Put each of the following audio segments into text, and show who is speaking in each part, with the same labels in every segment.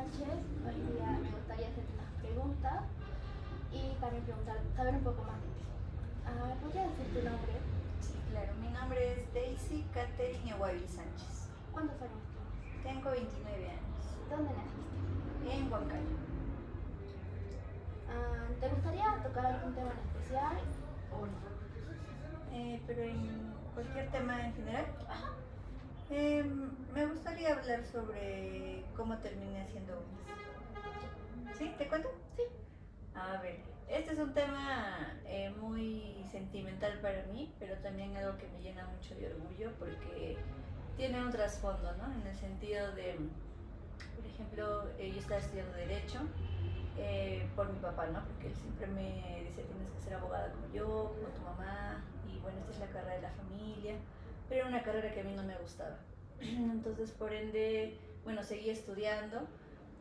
Speaker 1: Sánchez. Hoy día me gustaría hacerte unas preguntas y también saber un poco más de ti. ¿Podrías decir tu nombre?
Speaker 2: Sí, claro. Mi nombre es Daisy Catherine Ewabi Sánchez.
Speaker 1: ¿Cuántos años tienes?
Speaker 2: Tengo 29 años.
Speaker 1: ¿Dónde naciste?
Speaker 2: En Huancayo.
Speaker 1: ¿Te gustaría tocar algún tema en especial o no?
Speaker 2: Pero en cualquier tema en general.
Speaker 1: Ajá.
Speaker 2: Me gustaría hablar sobre cómo terminé haciendo uñas. ¿Sí? ¿Te cuento?
Speaker 1: Sí.
Speaker 2: A ver, este es un tema muy sentimental para mí, pero también algo que me llena mucho de orgullo porque tiene un trasfondo, ¿no? En el sentido de, por ejemplo, yo estaba estudiando Derecho por mi papá, ¿no? Porque él siempre me dice, tienes que ser abogada como yo, como tu mamá, y bueno, esta es la carrera de la familia, pero era una carrera que a mí no me gustaba. Entonces, por ende, bueno, seguí estudiando,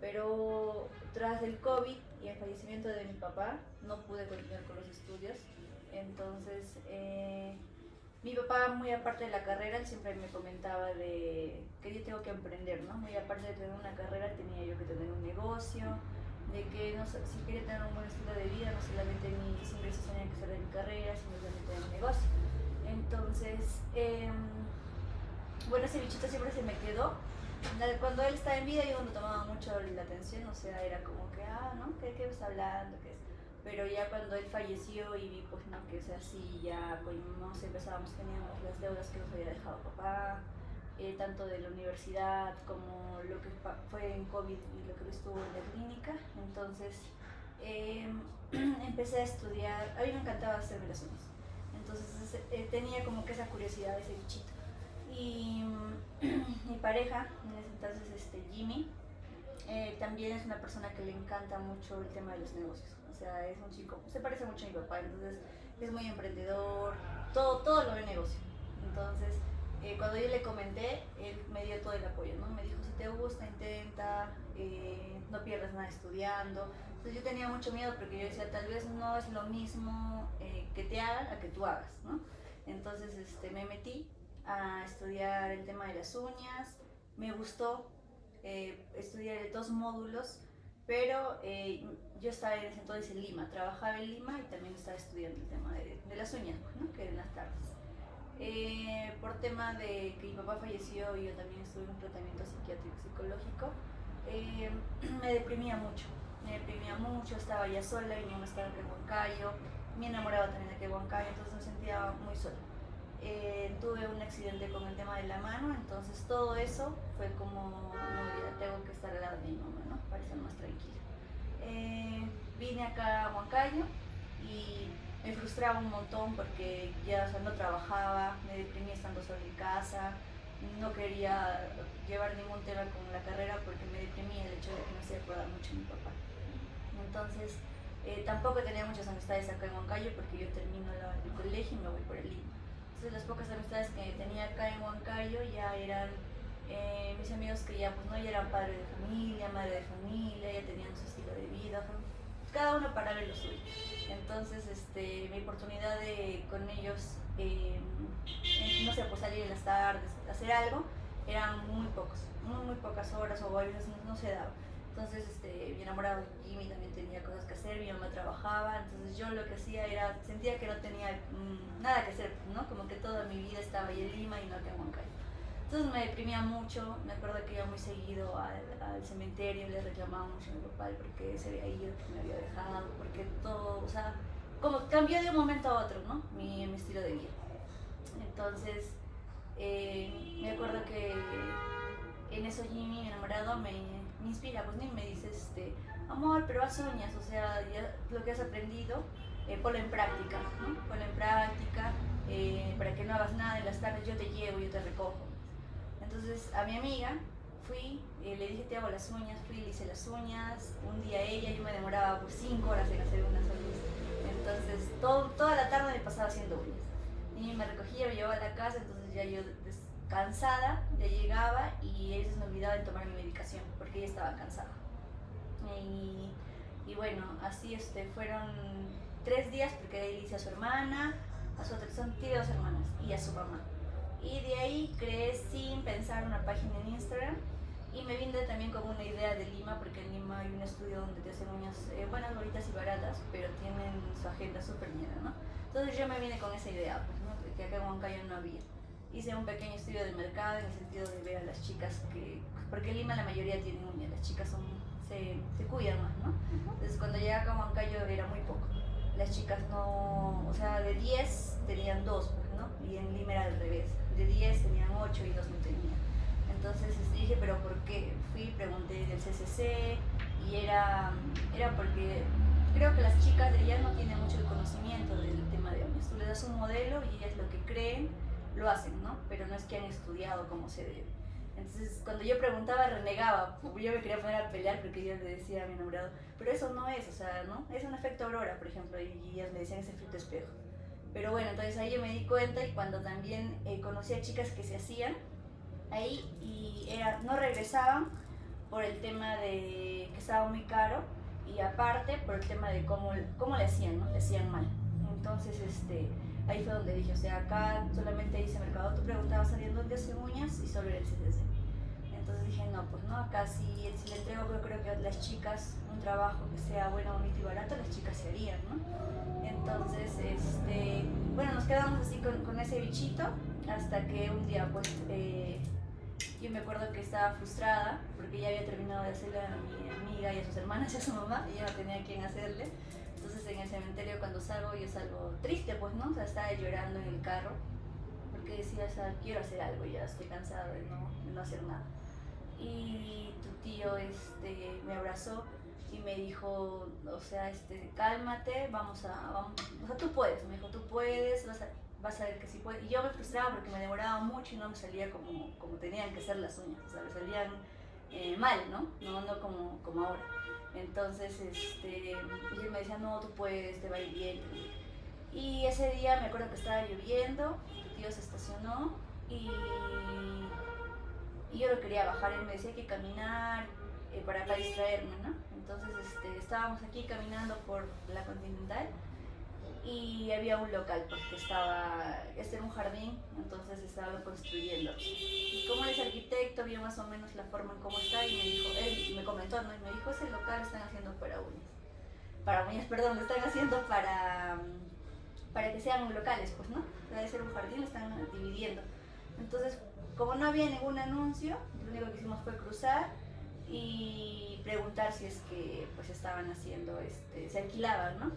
Speaker 2: pero tras el COVID y el fallecimiento de mi papá, no pude continuar con los estudios. Entonces, mi papá, muy aparte de la carrera, él siempre me comentaba de que yo tengo que emprender, ¿no? Muy aparte de tener una carrera, tenía yo que tener un negocio, de que no, si quería tener un buen estilo de vida, no solamente mis ingresos tenían que ser de mi carrera, sino también tener un negocio. Entonces, bueno, ese bichito siempre se me quedó. Cuando él estaba en vida yo no tomaba mucho la atención, o sea, era como que, ¿no? ¿Qué estás hablando? ¿Qué es? Pero ya cuando él falleció y vi, pues, ¿no? Que o sea, sí, ya, pues, no sé, teníamos las deudas que nos había dejado papá, tanto de la universidad como lo que fue en COVID y lo que estuvo en la clínica. Entonces, empecé a estudiar, a mí me encantaba hacerme las uñas. Entonces, tenía como que esa curiosidad, ese bichito. Y mi pareja, en ese entonces Jimmy, también es una persona que le encanta mucho el tema de los negocios. O sea, es un chico, se parece mucho a mi papá, entonces es muy emprendedor, todo lo ve negocio. Entonces, cuando yo le comenté, él me dio todo el apoyo, ¿no? Me dijo, si te gusta, intenta, no pierdas nada estudiando. Entonces yo tenía mucho miedo porque yo decía, tal vez no es lo mismo que te hagan a que tú hagas, ¿no? Entonces me metí a estudiar el tema de las uñas, me gustó, estudié 2 módulos, pero yo estaba en ese entonces en Lima, trabajaba en Lima y también estaba estudiando el tema de las uñas, ¿no? Que en las tardes. Por tema de que mi papá falleció y yo también estuve en un tratamiento psiquiátrico psicológico, me deprimía mucho, estaba ya sola, mi mamá estaba en Huancayo, me enamoraba también de aquí en Huancayo, entonces me sentía muy sola. Tuve un accidente con el tema de la mano, entonces todo eso fue como, no, ya tengo que estar al lado de mi mamá, ¿no? Para estar más tranquila. Vine acá a Huancayo y me frustraba un montón porque ya, o sea, no trabajaba, me deprimí estando sola en casa, no quería llevar ningún tema con la carrera porque me deprimía el hecho de que me hacía acordar mucho a mi papá. Entonces, tampoco tenía muchas amistades acá en Huancayo porque yo termino el colegio y me voy por el Lima. Entonces las pocas amistades que tenía acá en Huancayo ya eran mis amigos que ya, pues, no, ya eran padre de familia, madre de familia, ya tenían su estilo de vida, cada uno para ver lo suyo. Entonces mi oportunidad de con ellos, no sé, pues salir en las tardes, hacer algo, eran muy pocas horas o a veces no se daba. Entonces mi enamorado Jimmy también tenía cosas que hacer, mi mamá trabajaba, entonces yo lo que hacía era, sentía que no tenía nada que hacer, ¿no? Como que toda mi vida estaba ahí en Lima y no acá en Huancayo. Entonces me deprimía mucho, me acuerdo que iba muy seguido al cementerio, le reclamaba mucho a mi papá porque se había ido, porque me había dejado, porque todo, o sea, como cambió de un momento a otro, ¿no? Mi estilo de vida. Entonces, me acuerdo que en eso Jimmy, mi enamorado, me inspira, pues, ¿no? Y me dice, amor, pero haz uñas, o sea, ya lo que has aprendido, ponlo en práctica, ¿no? Ponlo en práctica, para que no hagas nada en las tardes, yo te llevo, yo te recojo. Entonces, a mi amiga fui, le dije, te hago las uñas, fui, le hice las uñas, un día ella, yo me demoraba pues 5 horas en hacer unas uñas. Entonces, toda la tarde me pasaba haciendo uñas. Y me recogía, me llevaba a la casa, entonces ya yo cansada, ya llegaba y ella se me olvidaba de tomar mi medicación porque ella estaba cansada. Y bueno, así fueron 3 días porque de ahí le hice a su hermana, tiene 2 hermanas y a su mamá. Y de ahí creé sin pensar una página en Instagram y me vine también también con una idea de Lima, porque en Lima hay un estudio donde te hacen uñas buenas, bonitas y baratas, pero tienen su agenda súper llena, ¿no? Entonces yo me vine con esa idea, pues, ¿no? Que acá en Huancayo no había. Hice un pequeño estudio de mercado en el sentido de ver a las chicas que, porque en Lima la mayoría tienen uñas, las chicas se cuidan más, ¿no? Entonces cuando llegué acá a Huancayo era muy poco. Las chicas no, o sea, de 10 tenían 2, pues, ¿no? Y en Lima era al revés, de 10 tenían 8 y 2 no tenían. Entonces dije, ¿pero por qué? Fui, pregunté del CCC y era porque creo que las chicas de allá no tienen mucho el conocimiento del tema de uñas. Tú les das un modelo y ellas lo que creen lo hacen, ¿no? Pero no es que han estudiado como se debe. Entonces, cuando yo preguntaba, renegaba. Yo me quería poner a pelear porque yo le decía a mi enamorado, pero eso no es, o sea, ¿no? Es un efecto aurora, por ejemplo, y ellas me decían ese efecto espejo. Pero bueno, entonces ahí yo me di cuenta y cuando también conocí a chicas que se hacían ahí y no regresaban por el tema de que estaba muy caro y aparte por el tema de cómo le hacían, ¿no? Le hacían mal. Entonces, ahí fue donde dije, o sea, acá solamente hice mercado, tú preguntabas a dónde hacen uñas y solo era el CCC. Entonces dije, no, pues no, acá si le entrego, yo creo que a las chicas un trabajo que sea bueno, bonito y barato, las chicas se harían, ¿no? Entonces, bueno, nos quedamos así con ese bichito hasta que un día, pues, yo me acuerdo que estaba frustrada porque ya había terminado de hacerle a mi amiga y a sus hermanas y a su mamá y ya no tenía quien hacerle. Entonces en el cementerio cuando salgo, yo salgo triste, pues, ¿no? O sea, estaba llorando en el carro porque decía, o sea, quiero hacer algo, ya estoy cansada de no hacer nada. Y tu tío me abrazó y me dijo, o sea, cálmate, o sea, tú puedes, me dijo, tú puedes, vas a ver que sí puedes. Y yo me frustraba porque me demoraba mucho y no me salía como tenían que ser las uñas, o sea, me salían mal, ¿no? No como ahora. Entonces, y él me decía, no, tú puedes, te va a ir bien. Y ese día me acuerdo que estaba lloviendo, tu tío se estacionó y yo lo quería bajar, él me decía que caminar para acá distraerme, ¿no? Entonces estábamos aquí caminando por la Continental y había un local pues, que era un jardín, entonces estaba construyendo. Y como él es arquitecto, vio más o menos la forma en cómo está y me dijo, él me comentó, ¿no? Y me dijo, ese local están haciendo lo están haciendo para que sean locales, pues, ¿no? Debe ser un jardín, lo están dividiendo. Entonces, como no había ningún anuncio, lo único que hicimos fue cruzar y preguntar si es que pues estaban haciendo, se alquilaban, ¿no?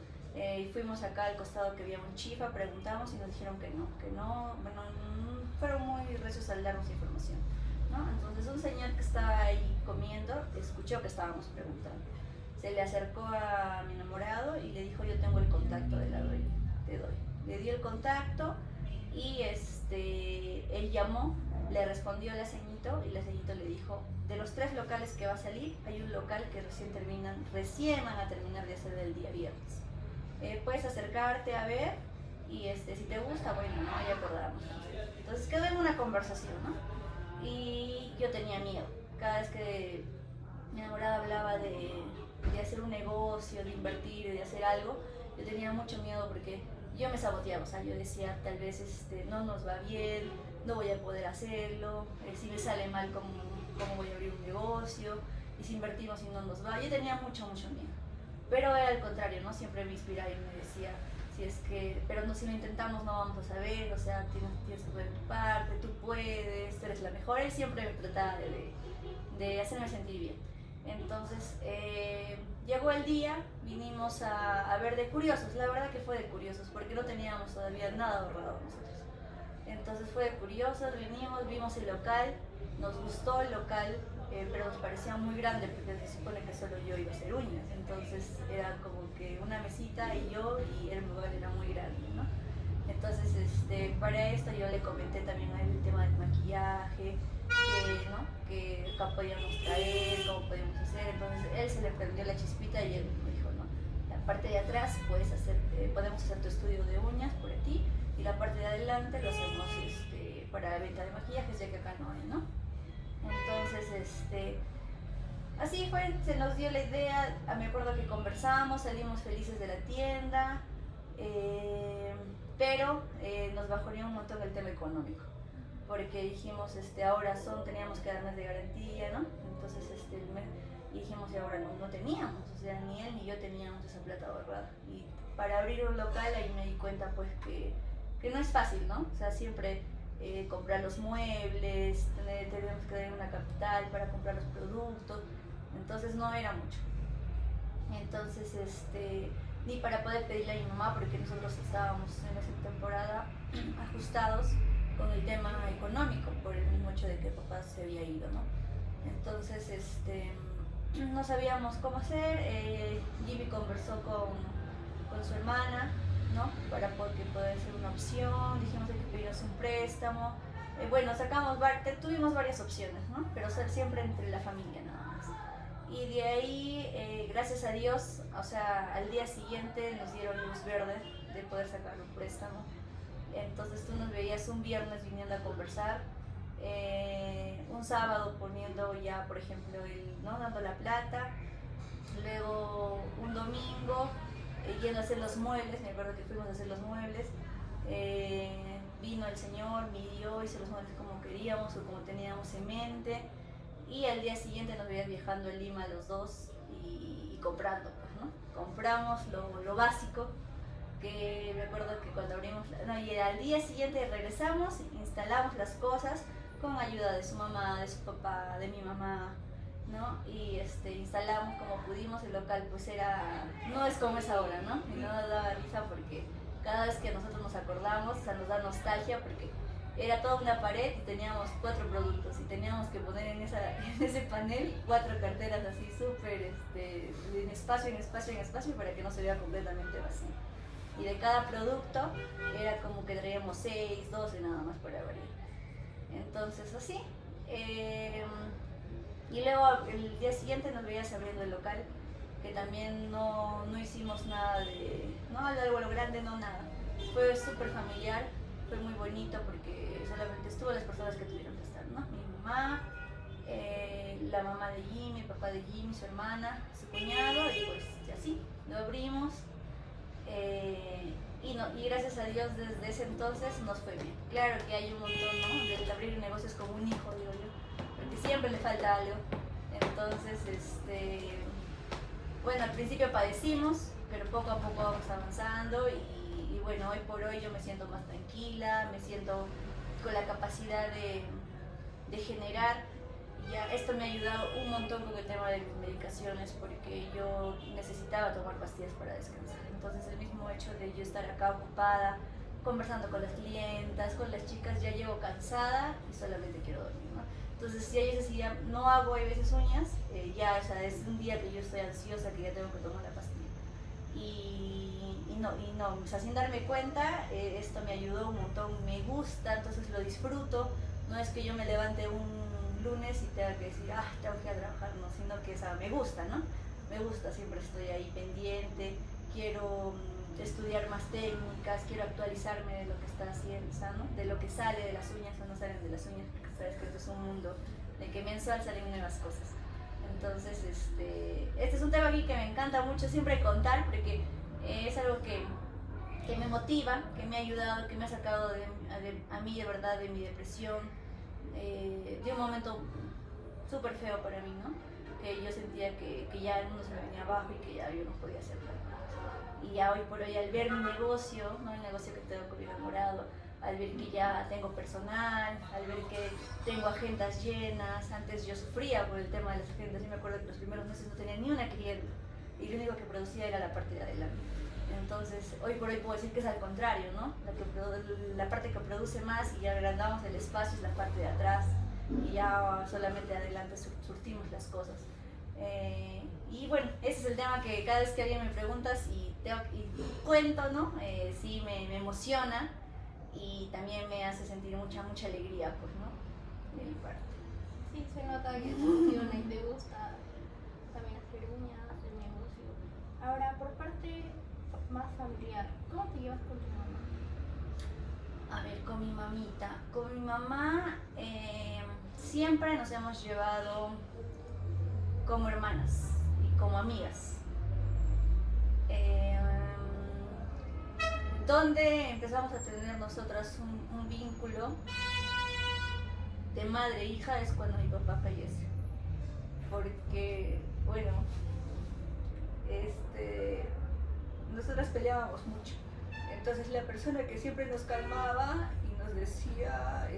Speaker 2: Fuimos acá al costado que había un chifa, preguntamos y nos dijeron que no, bueno, fueron muy recios al darnos información, ¿no? Entonces un señor que estaba ahí comiendo escuchó que estábamos preguntando. Se le acercó a mi enamorado y le dijo, yo tengo el contacto de la dueña, te doy. Le dio el contacto y él llamó, le respondió la ceñito y la ceñito le dijo, de los 3 locales que va a salir, hay un local que recién van a terminar de hacer el día viernes. Puedes acercarte a ver y si te gusta, bueno, ¿no? Ya acordamos. Entonces quedó en una conversación, ¿no? Y yo tenía miedo. Cada vez que mi enamorada hablaba de hacer un negocio, de invertir, de hacer algo, yo tenía mucho miedo porque yo me saboteaba, o sea, yo decía, tal vez no nos va bien, no voy a poder hacerlo, si me sale mal, ¿cómo voy a abrir un negocio? Y si invertimos y no nos va, yo tenía mucho miedo. Pero era al contrario, ¿no? Siempre me inspiraba y me decía, pero no, si lo intentamos no vamos a saber, o sea, tienes que poner tu parte, tú puedes, tú eres la mejor. Él siempre me trataba de hacerme sentir bien. Entonces, llegó el día, vinimos a ver de curiosos, la verdad que fue de curiosos, porque no teníamos todavía nada ahorrado nosotros. Entonces fue de curiosos, vimos el local, nos gustó el local, pero nos parecía muy grande porque se supone que solo yo iba a hacer uñas, entonces era como que una mesita y yo, y el lugar era muy grande, ¿no? Entonces para esto yo le comenté también a él el tema del maquillaje, que acá podíamos traer, cómo podíamos hacer. Entonces él se le prendió la chispita y él me dijo, no, la parte de atrás podemos hacer tu estudio de uñas por ti y la parte de adelante lo hacemos para venta de maquillajes, ya que acá no hay, ¿no? Entonces así fue, se nos dio la idea. Me acuerdo que conversamos, salimos felices de la tienda, pero nos bajoneó un montón el tema económico, porque dijimos, ahora teníamos que darnos de garantía, ¿no? Entonces no teníamos, o sea, ni él ni yo teníamos esa plata ahorrada. Y para abrir un local ahí me di cuenta pues que no es fácil, ¿no? O sea, siempre comprar los muebles, tenemos que tener una capital para comprar los productos, entonces no era mucho. Entonces, ni para poder pedirle a mi mamá, porque nosotros estábamos en esa temporada ajustados con el tema económico, por el mismo hecho de que papá se había ido, ¿no? Entonces, no sabíamos cómo hacer. Jimmy conversó con su hermana, ¿no? Para que pueda ser una opción. Dijimos que pedíamos un préstamo. Bueno, tuvimos varias opciones, ¿no? Pero siempre entre la familia nada más. Y de ahí, gracias a Dios, o sea, al día siguiente nos dieron luz verde de poder sacar un préstamo. Entonces tú nos veías un viernes viniendo a conversar, un sábado poniendo ya, por ejemplo, ¿no? Dando la plata, luego un domingo yendo a hacer los muebles. Me acuerdo que fuimos a hacer los muebles, vino el señor, midió, hizo los muebles como queríamos o como teníamos en mente, y al día siguiente nos veías viajando a Lima los dos y comprando, pues, ¿no? Compramos lo básico, que me acuerdo que cuando abrimos, y al día siguiente regresamos, instalamos las cosas con ayuda de su mamá, de su papá, de mi mamá, ¿no? Y instalamos como pudimos el local, pues no es como es ahora, ¿no? Y no nos daba risa porque cada vez que nosotros nos acordamos, o sea, nos da nostalgia porque era toda una pared y teníamos 4 productos y teníamos que poner en ese panel 4 carteras así súper, en espacio para que no se vea completamente vacío. Y de cada producto era como que traíamos 6, 12 nada más para variar. Entonces así. Y luego el día siguiente nos veías abriendo el local, que también no hicimos nada no algo a lo grande, no nada. Fue súper familiar, fue muy bonito porque solamente estuvo las personas que tuvieron que estar, ¿no? Mi mamá, la mamá de Jimmy, el papá de Jimmy, su hermana, su cuñado, y pues y así, lo abrimos. Y gracias a Dios desde ese entonces nos fue bien. Claro que hay un montón, ¿no? De abrir negocios como un hijo, digo yo, porque siempre le falta algo. Entonces, bueno, al principio padecimos, pero poco a poco vamos avanzando y bueno, hoy por hoy yo me siento más tranquila, me siento con la capacidad de generar. Ya, esto me ha ayudado un montón con el tema de mis medicaciones porque yo necesitaba tomar pastillas para descansar. Entonces el mismo hecho de yo estar acá ocupada, conversando con las clientas, con las chicas, ya llego cansada y solamente quiero dormir, ¿no? Entonces si hay veces ya no hago a veces uñas, o sea, es un día que yo estoy ansiosa, que ya tengo que tomar la pastilla. O sea, sin darme cuenta, esto me ayudó un montón, me gusta, entonces lo disfruto. No es que yo me levante un lunes y tenga que decir, tengo que ir a trabajar, no, sino que me gusta, ¿no? Me gusta, siempre estoy ahí pendiente, quiero estudiar más técnicas, quiero actualizarme de lo que está haciendo, ¿no? De lo que sale de las uñas o no salen de las uñas, porque sabes que esto es un mundo de que mensual salen nuevas cosas. Entonces, este es un tema a mí que me encanta mucho siempre contar, porque es algo que me motiva, que me ha ayudado, que me ha sacado a mí de verdad de mi depresión, de un momento súper feo para mí, ¿no? Que yo sentía que ya el mundo se me venía abajo y que ya yo no podía hacer nada. Y ya hoy por hoy, al ver mi negocio, ¿no? El negocio que tengo con mi enamorado, al ver que ya tengo personal, al ver que tengo agendas llenas. Antes yo sufría por el tema de las agendas. Yo me acuerdo que los primeros meses no tenía ni una clienta y lo único que producía era la parte de adelante. Entonces, hoy por hoy puedo decir que es al contrario, ¿no? La parte que produce más y agrandamos el espacio es la parte de atrás y ya solamente adelante surtimos las cosas. Y bueno, ese es el tema que cada vez que alguien me pregunta y cuento, ¿no? Sí me emociona y también me hace sentir mucha alegría, pues, ¿no? De mi parte.
Speaker 1: Sí, se nota que te emociona y te gusta también hacer uñas, el negocio. Ahora, por parte más familiar, ¿cómo te llevas con tu mamá?
Speaker 2: A ver, con mi mamita. Con mi mamá siempre nos hemos llevado como hermanas y como amigas. Donde empezamos a tener nosotras un vínculo de madre e hija es cuando mi papá fallece. Porque bueno, nosotras peleábamos mucho. Entonces la persona que siempre nos calmaba y nos decía,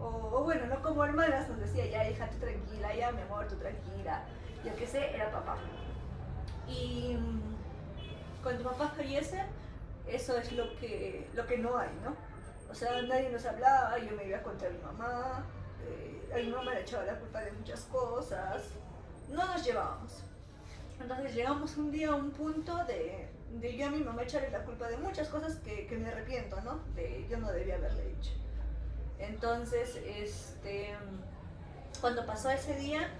Speaker 2: o bueno, no como hermanas, nos decía, ya hija, tú tranquila, ya mi amor, tú tranquila, yo qué sé, era papá. Y cuando papá fallece, eso es lo que no hay, ¿no? O sea, nadie nos hablaba, yo me iba contra mi mamá, a mi mamá le echaba la culpa de muchas cosas, no nos llevábamos. Entonces llegamos un día a un punto de yo a mi mamá echarle la culpa de muchas cosas que me arrepiento, ¿no? De yo no debía haberle dicho. Entonces, cuando pasó ese día,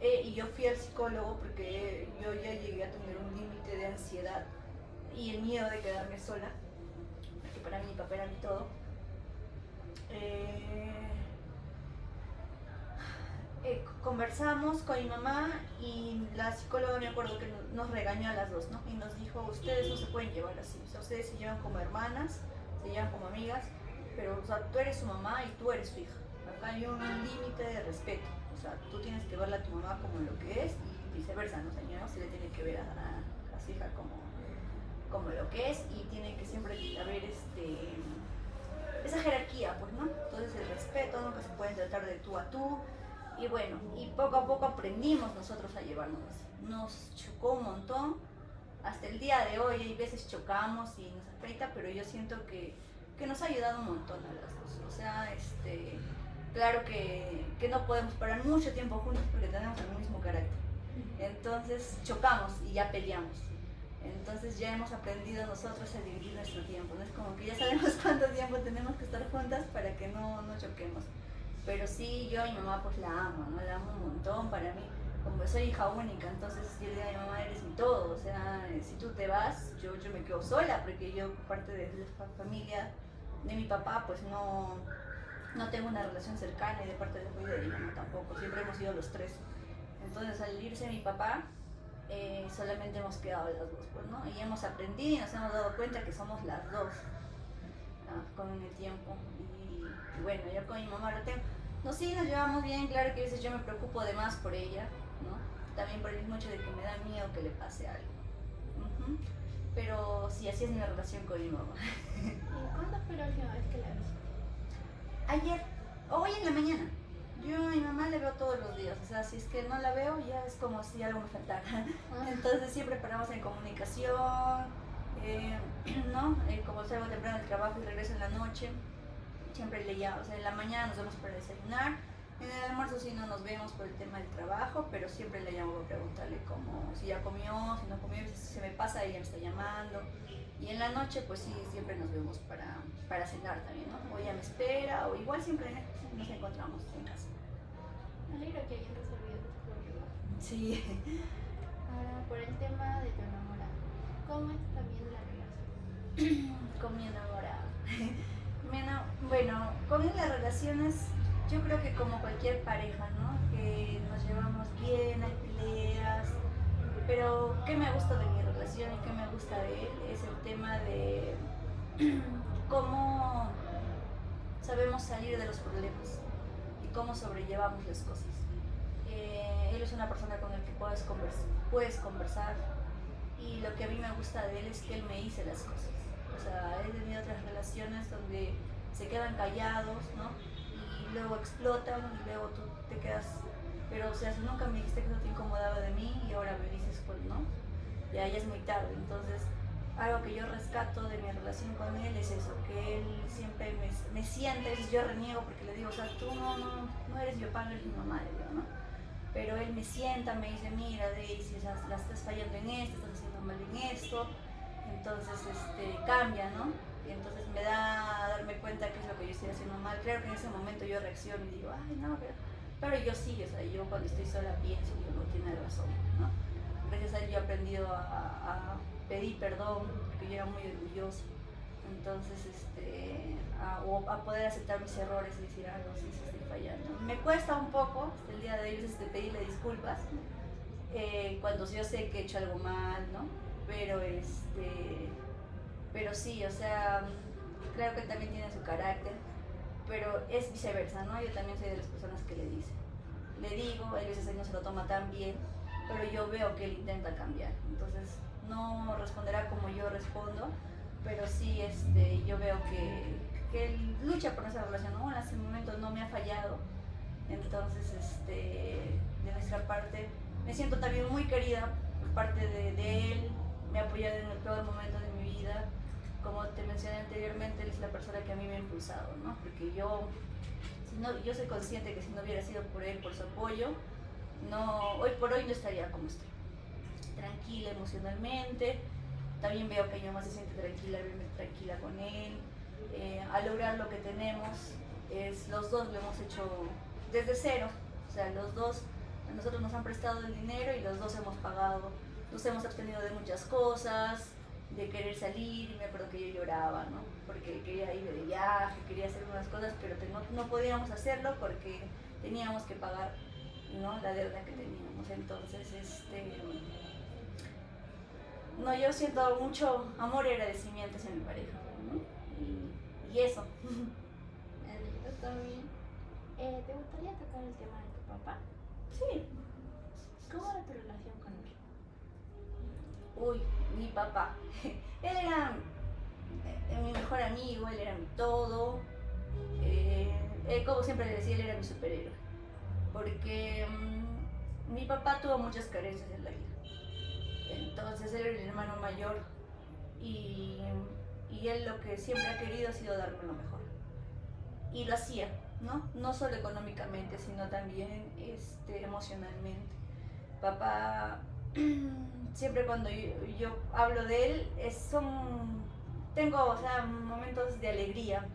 Speaker 2: y yo fui al psicólogo porque yo ya llegué a tener un límite de ansiedad y el miedo de quedarme sola, porque para mí mi papá era mi todo. Conversamos con mi mamá y la psicóloga, me acuerdo que nos regañó a las dos, ¿no? Y nos dijo, ustedes no se pueden llevar así, o sea, ustedes se llevan como hermanas, se llevan como amigas, pero o sea, tú eres su mamá y tú eres su hija. Acá hay un límite de respeto, o sea, tú tienes que verla a tu mamá como lo que es y viceversa, ¿no? O sea, no se le tiene que ver a su hija como lo que es y tiene que siempre haber esa jerarquía, pues, ¿no? Entonces el respeto, ¿no? Que se pueden tratar de tú a tú. Y bueno, y poco a poco aprendimos nosotros a llevarnos así. Nos chocó un montón. Hasta el día de hoy hay veces chocamos y nos afecta, pero yo siento que nos ha ayudado un montón a las dos. O sea, claro que no podemos parar mucho tiempo juntos porque tenemos el mismo carácter. Entonces chocamos y ya peleamos. Entonces ya hemos aprendido nosotros a dividir nuestro tiempo. No es como que ya sabemos cuánto tiempo tenemos que estar juntas para que no choquemos. Pero sí, yo a mi mamá pues la amo, ¿no? La amo un montón. Para mí, como soy hija única, entonces yo le digo a mi mamá, eres mi todo. O sea, si tú te vas, yo me quedo sola, porque yo, parte de la familia de mi papá, pues no tengo una relación cercana, y de parte de mi mamá tampoco. Siempre hemos sido los tres. Entonces, al irse mi papá, solamente hemos quedado las dos, pues, ¿no? Y hemos aprendido y nos hemos dado cuenta que somos las dos, ¿no? Con el tiempo. Y bueno, yo con mi mamá lo tengo. No, sí, nos llevamos bien, claro que a veces yo me preocupo de más por ella, ¿no? También por el mismo hecho de que me da miedo que le pase algo. Pero sí, así es mi relación con mi mamá.
Speaker 1: ¿Y cuándo fue la última vez que la viste?
Speaker 2: Ayer, hoy en la mañana. Yo a mi mamá le veo todos los días, o sea, si es que no la veo ya es como si algo me faltara. Entonces siempre paramos en comunicación, ¿no? Como salgo temprano del trabajo y regreso en la noche, siempre le llamo, o sea, en la mañana nos vemos para desayunar, en el almuerzo sí no nos vemos por el tema del trabajo, pero siempre le llamo para preguntarle si ya comió, si no comió, si se me pasa ella me está llamando. Y en la noche pues sí, siempre nos vemos para cenar también, ¿no? O ella me espera, o igual siempre nos encontramos en casa.
Speaker 1: Me alegro que hayan resolvido tus problemas.
Speaker 2: Sí.
Speaker 1: Ahora, por el tema de tu enamorado, ¿cómo está bien la relación?
Speaker 2: Con mi enamorado. Bueno, con él las relaciones, yo creo que como cualquier pareja, ¿no? Que nos llevamos bien, hay peleas, pero ¿qué me gusta de mi relación y qué me gusta de él? Es el tema de cómo sabemos salir de los problemas y cómo sobrellevamos las cosas. Él es una persona con la que puedes conversar, y lo que a mí me gusta de él es que él me dice las cosas. O sea, he tenido otras relaciones donde se quedan callados, ¿no? Y luego explotan y luego tú te quedas, pero o sea, si nunca me dijiste que eso te incomodaba de mí y ahora me dices, pues no, ya es muy tarde. Entonces, algo que yo rescato de mi relación con él es eso, que él siempre me siente, yo reniego porque le digo, o sea, tú no eres mi papá, no eres mi mamá, le digo, ¿no? Pero él me sienta, me dice, mira Daisy, la estás fallando en esto, estás haciendo mal en esto, entonces cambia, ¿no? Y entonces me da a darme cuenta que es lo que yo estoy haciendo mal. Claro que en ese momento yo reacciono y digo, ay no, pero yo sí, o sea, yo cuando estoy sola pienso, yo no tiene razón, ¿no? Gracias a él yo he aprendido a pedir perdón, porque yo era muy orgullosa. Entonces, a poder aceptar mis errores y decir, algo sí, estoy fallando. Me cuesta un poco, hasta el día de hoy, pedirle disculpas, cuando yo sé que he hecho algo mal, ¿no? Pero sí, o sea, claro que él también tiene su carácter, pero es viceversa, ¿no? Yo también soy de las personas que le digo, a veces él no se lo toma tan bien, pero yo veo que él intenta cambiar. Entonces no responderá como yo respondo, pero sí yo veo que él lucha por nuestra relación, ¿no? En ese momento no me ha fallado, entonces de nuestra parte me siento también muy querida por parte de él, me ha apoyado en el peor momento de mi vida. Como te mencioné anteriormente, él es la persona que a mí me ha impulsado, ¿no? Porque yo soy consciente que si no hubiera sido por él, por su apoyo, hoy por hoy no estaría como estoy. Tranquila emocionalmente, también veo que mi mamá se siente tranquila, verme tranquila con él. Al lograr lo que tenemos, los dos lo hemos hecho desde cero, o sea, los dos, a nosotros nos han prestado el dinero y los dos hemos pagado, nos hemos abstenido de muchas cosas, de querer salir, y me acuerdo que yo lloraba, ¿no? Porque quería ir de viaje, quería hacer unas cosas, pero no podíamos hacerlo porque teníamos que pagar, ¿no? La deuda que teníamos. Entonces, no, yo siento mucho amor y agradecimiento hacia mi pareja, ¿no? Y eso.
Speaker 1: Yo también. ¿Te gustaría tocar el tema de tu papá?
Speaker 2: Sí.
Speaker 1: ¿Cómo era tu relación con él?
Speaker 2: Uy, mi papá. Él era mi mejor amigo, él era mi todo. Como siempre le decía, él era mi superhéroe. Porque mi papá tuvo muchas carencias en la vida. Entonces él era el hermano mayor y él lo que siempre ha querido ha sido darme lo mejor. Y lo hacía, ¿no? No solo económicamente, sino también emocionalmente. Papá, siempre cuando yo hablo de él, tengo, o sea, momentos de alegría,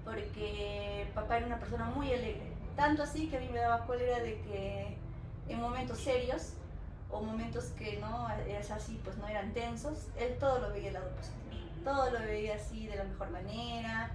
Speaker 2: porque papá era una persona muy alegre, tanto así que a mí me daba cólera de que en momentos serios o momentos que no es así, pues no eran tensos, él todo lo veía del lado positivo, todo lo veía así de la mejor manera.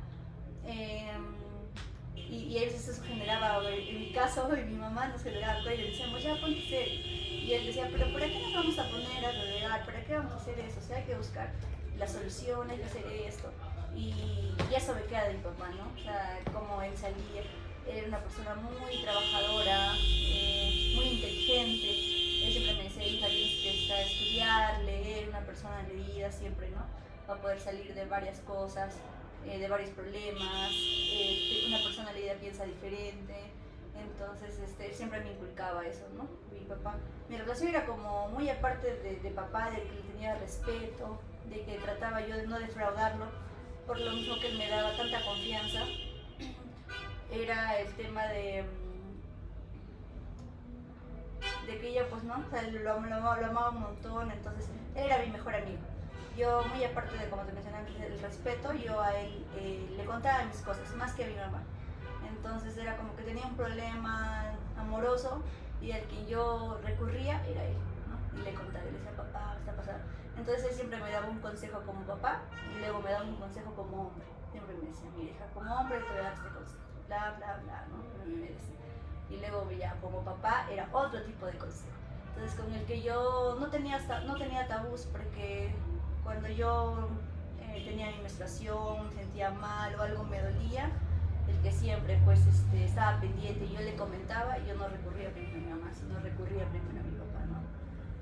Speaker 2: Y a veces eso generaba, en mi caso, y mi mamá nos generaba cuello y decíamos, ya ponte serio. Y él decía, pero ¿para qué nos vamos a poner a rodear? ¿Para qué vamos a hacer eso? O sea, hay que buscar la solución, hay que hacer esto. Y eso me queda de mi papá, ¿no? O sea, como él salía, él era una persona muy trabajadora, muy inteligente. Él siempre me decía, hija, tienes que estudiar, leer, una persona leída siempre, ¿no? Para poder salir de varias cosas, de varios problemas. Una persona leída piensa diferente. Entonces siempre me inculcaba eso, ¿no? Mi papá, mi relación era como muy aparte de papá, de que le tenía respeto, de que trataba yo de no defraudarlo, por lo mismo que él me daba tanta confianza. Era el tema de que ella, pues, ¿no? O sea, lo amaba un montón, entonces él era mi mejor amigo. Yo, muy aparte de, como te mencioné antes, el respeto, yo a él le contaba mis cosas, más que a mi mamá. Entonces era como que tenía un problema amoroso y al que yo recurría era él, ¿no? Y le contaba, le decía, papá, ¿qué está pasando? Entonces él siempre me daba un consejo como papá y luego me daba un consejo como hombre. Siempre me decía, mi hija, como hombre te voy a dar este consejo, bla, bla, bla, ¿no? Pero me decía. Y luego ya como papá era otro tipo de consejo. Entonces con el que yo no tenía tabús, porque cuando yo tenía mi menstruación, sentía mal o algo me dolía, el que siempre pues estaba pendiente y yo le comentaba, yo no recurría primero a mi mamá, sino recurría primero a mi papá, ¿no?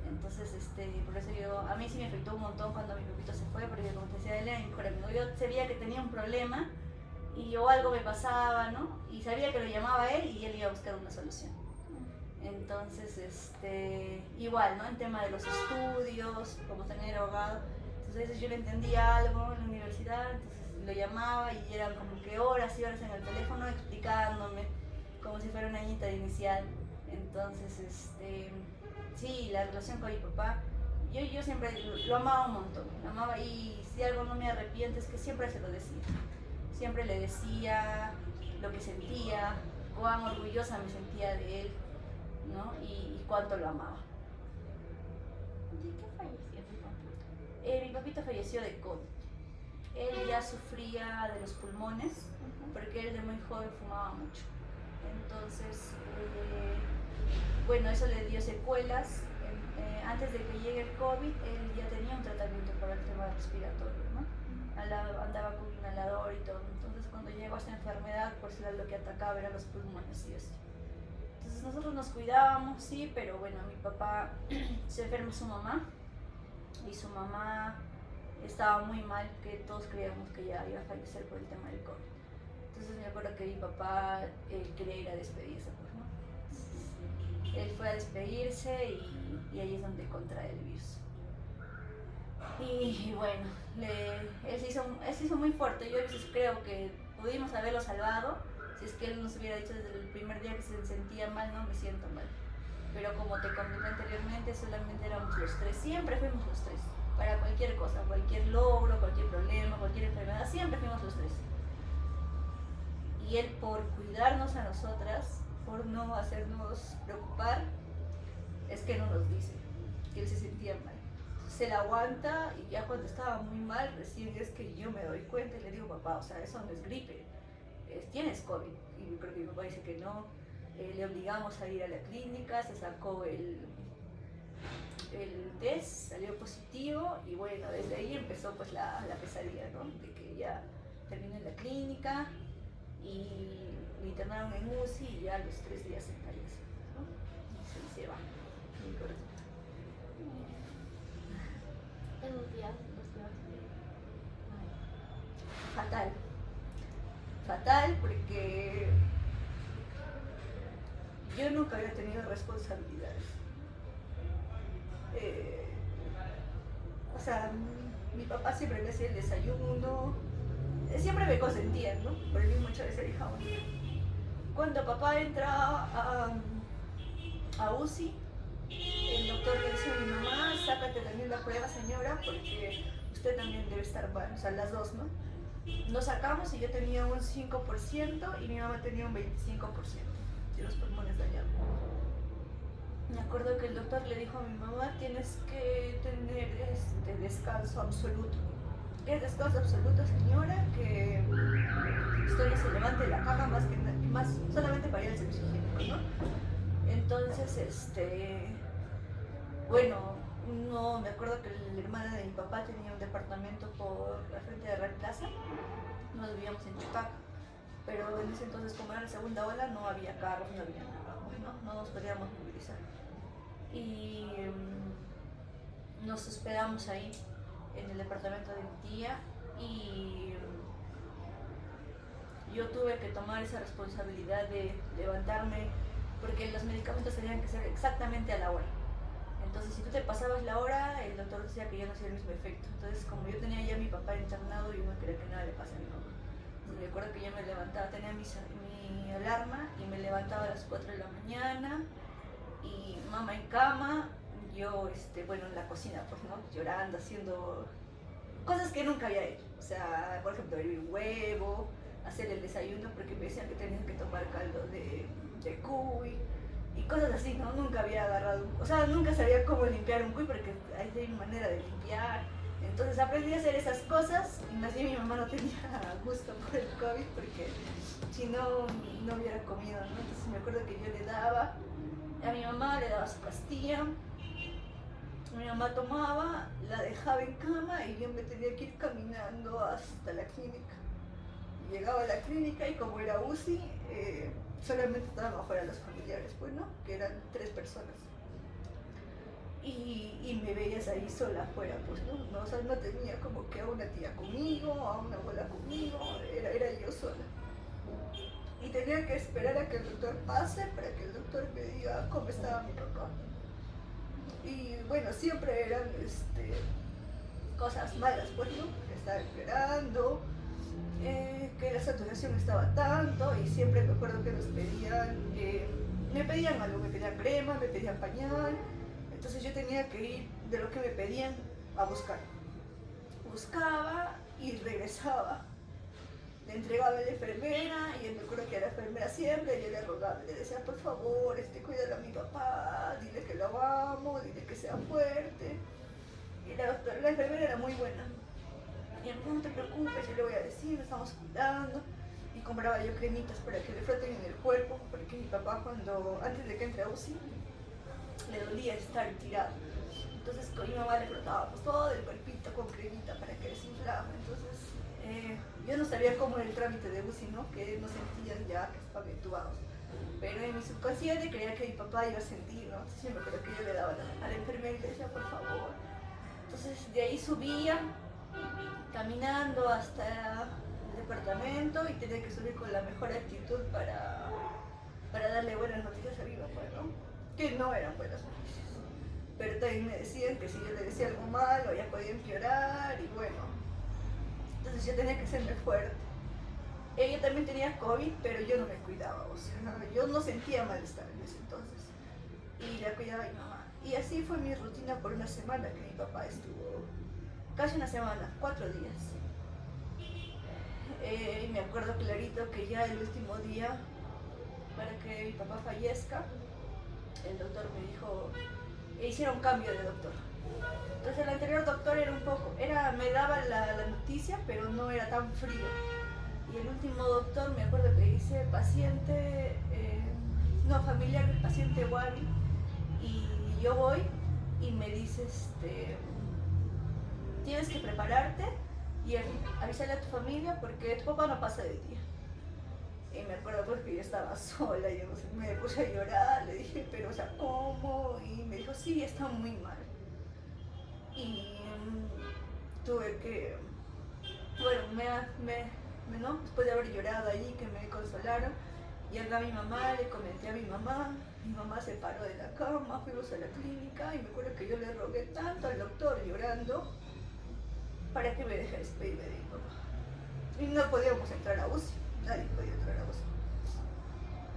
Speaker 2: Entonces por eso a mí sí me afectó un montón cuando mi papito se fue, porque como te decía, él era mi mejor amigo. Yo sabía que tenía un problema o algo me pasaba, ¿no? Y sabía que lo llamaba a él y él iba a buscar una solución. Entonces, igual, ¿no? En tema de los estudios, como tener abogado, entonces a veces yo le entendía algo en la universidad, entonces lo llamaba y eran como que horas y horas en el teléfono explicándome, como si fuera una niñita de inicial. Entonces, sí, la relación con mi papá, yo siempre lo amaba un montón, lo amaba, y si algo no me arrepiento es que siempre se lo decía. Siempre le decía lo que sentía, cuán orgullosa me sentía de él, ¿no? Y cuánto lo amaba.
Speaker 1: ¿De qué falleció tu papá?
Speaker 2: Mi papito falleció de COVID. Él ya sufría de los pulmones, porque él de muy joven fumaba mucho. Entonces, bueno, eso le dio secuelas. Antes de que llegue el COVID, él ya tenía un tratamiento para el tema respiratorio, ¿no? Andaba con inhalador y todo. Entonces, cuando llegó a esta enfermedad, pues lo que atacaba eran los pulmones y así. Entonces nosotros nos cuidábamos, sí, pero bueno, mi papá se enferma su mamá y su mamá estaba muy mal, que todos creíamos que ya iba a fallecer por el tema del COVID. Entonces me acuerdo que mi papá quería ir a despedirse, pues, ¿no? Él fue a despedirse y ahí es donde contrae el virus. Y bueno, él se hizo muy fuerte. Yo a veces creo que pudimos haberlo salvado si es que él nos hubiera dicho desde el primer día que se sentía mal, no me siento mal. Pero como te comenté anteriormente, solamente éramos los tres, siempre fuimos los tres. Para cualquier cosa, cualquier logro, cualquier problema, cualquier enfermedad, siempre fuimos los tres. Y él, por cuidarnos a nosotras, por no hacernos preocupar, es que no nos dice que él se sentía mal. Se la aguanta y ya cuando estaba muy mal, recién es que yo me doy cuenta y le digo, papá, o sea, eso no es gripe, tienes COVID. Y creo que mi papá dice que no. Le obligamos a ir a la clínica, se sacó el test, salió positivo y bueno, desde ahí empezó pues la pesadilla, ¿no? De que ya terminó en la clínica y le internaron en UCI y ya a los 3 días se fallece, ¿no? Y se va.
Speaker 1: Tengo un día,
Speaker 2: Fatal. Fatal porque yo nunca había tenido responsabilidades. O sea, mi papá siempre me hacía el desayuno, siempre me consentía, ¿no? Por el mismo hecho de ser hija única. Cuando papá entra a UCI, el doctor le dice a mi mamá, sácate también la prueba, señora, porque usted también debe estar mal, o sea, las dos, ¿no? Nos sacamos y yo tenía un 5% y mi mamá tenía un 25% de los pulmones dañados. Me acuerdo que el doctor le dijo a mi mamá, tienes que tener descanso absoluto. ¿Qué es descanso absoluto, señora? Que usted no se levante de la cama más solamente para ir al servicio higiénico, ¿no? Entonces, bueno, no, me acuerdo que la hermana de mi papá tenía un departamento por la frente de Real Plaza. Nos vivíamos en Chupaca, pero en ese entonces, como era la segunda ola, no había carros, no había nada, no nos podíamos movilizar. Y nos hospedamos ahí en el departamento de mi tía y yo tuve que tomar esa responsabilidad de levantarme porque los medicamentos tenían que ser exactamente a la hora. Entonces, si tú te pasabas la hora, el doctor decía que ya no hacía el mismo efecto. Entonces, como yo tenía ya a mi papá internado, yo no quería que nada le pase a mi mamá. Entonces, me acuerdo que yo me levantaba, tenía mi alarma y me levantaba a las 4 de la mañana y mamá en cama, yo, bueno, en la cocina, pues, ¿no? Llorando, haciendo cosas que nunca había hecho. O sea, por ejemplo, hervir un huevo, hacer el desayuno porque me decían que tenían que tomar caldo de cuy y cosas así, ¿no? Nunca había agarrado o sea, nunca sabía cómo limpiar un cuy porque hay una manera de limpiar. Entonces aprendí a hacer esas cosas y más bien mi mamá no tenía gusto por el COVID porque si no, no hubiera comido, ¿no? Entonces me acuerdo que yo le daba, a mi mamá le daba su pastilla, mi mamá tomaba, la dejaba en cama y yo me tenía que ir caminando hasta la clínica. Llegaba a la clínica y como era UCI, solamente estaban afuera los familiares, pues, ¿no? Que eran 3 personas. Y me veías ahí sola afuera, pues, ¿no? O sea, no tenía como que a una tía conmigo, a una abuela conmigo, era yo sola. Y tenía que esperar a que el doctor pase para que el doctor me diga cómo estaba mi papá. Y bueno, siempre eran cosas malas, pues, ¿no? Que estaba esperando, que la saturación estaba tanto y siempre me acuerdo que nos pedían, me pedían algo, me pedían crema, me pedían pañal, entonces yo tenía que ir de lo que me pedían a buscar. Buscaba y regresaba. Le entregaba a la enfermera y me acuerdo que a la enfermera siempre yo le rogaba, le decía, por favor, cuídalo a mi papá, dile que lo amo, dile que sea fuerte. Y la enfermera era muy buena. Y me dijo, no te preocupes, yo le voy a decir, nos estamos cuidando. Y compraba yo cremitas para que le froten en el cuerpo, porque mi papá antes de que entre a UCI, le dolía estar tirado. Entonces con mi mamá le frotábamos todo el cuerpito con cremita para que desinflame. Entonces yo no sabía cómo era el trámite de UCI, ¿no? Que nos sentían ya que estaban entubados. Pero en mi subconsciente creía que mi papá iba a sentir, ¿no? Entonces yo me acuerdo que yo le daba a la enfermera y le decía, por favor. Entonces de ahí subía caminando hasta el departamento y tenía que subir con la mejor actitud para darle buenas noticias a mi papá, ¿no? Que no eran buenas noticias. Pero también me decían que si yo le decía algo malo ya podía empeorar y bueno. Entonces yo tenía que serme fuerte. Ella también tenía COVID, pero yo no me cuidaba, o sea, yo no sentía malestar en ese entonces. Y la cuidaba mi mamá. Y así fue mi rutina por una semana que mi papá estuvo, casi una semana, 4 días. Y me acuerdo clarito que ya el último día, para que mi papá fallezca, el doctor me dijo, hicieron cambio de doctor. Entonces el anterior doctor me daba la noticia, pero no era tan frío. Y el último doctor, me acuerdo que dice paciente, familiar del paciente Wally, y yo voy y me dice, tienes que prepararte y avisarle a tu familia porque tu papá no pasa de día. Y me acuerdo porque yo estaba sola, y me puse a llorar, le dije, pero o sea, ¿cómo? Y me dijo, sí, está muy mal. Y tuve que, bueno, ¿no? Después de haber llorado allí, que me consolaron, llegó a mi mamá, le comenté a mi mamá se paró de la cama, fuimos a la clínica y me acuerdo que yo le rogué tanto al doctor llorando para que me dejara despedirme de mi papá. Y no podíamos entrar a UCI, nadie podía entrar a UCI.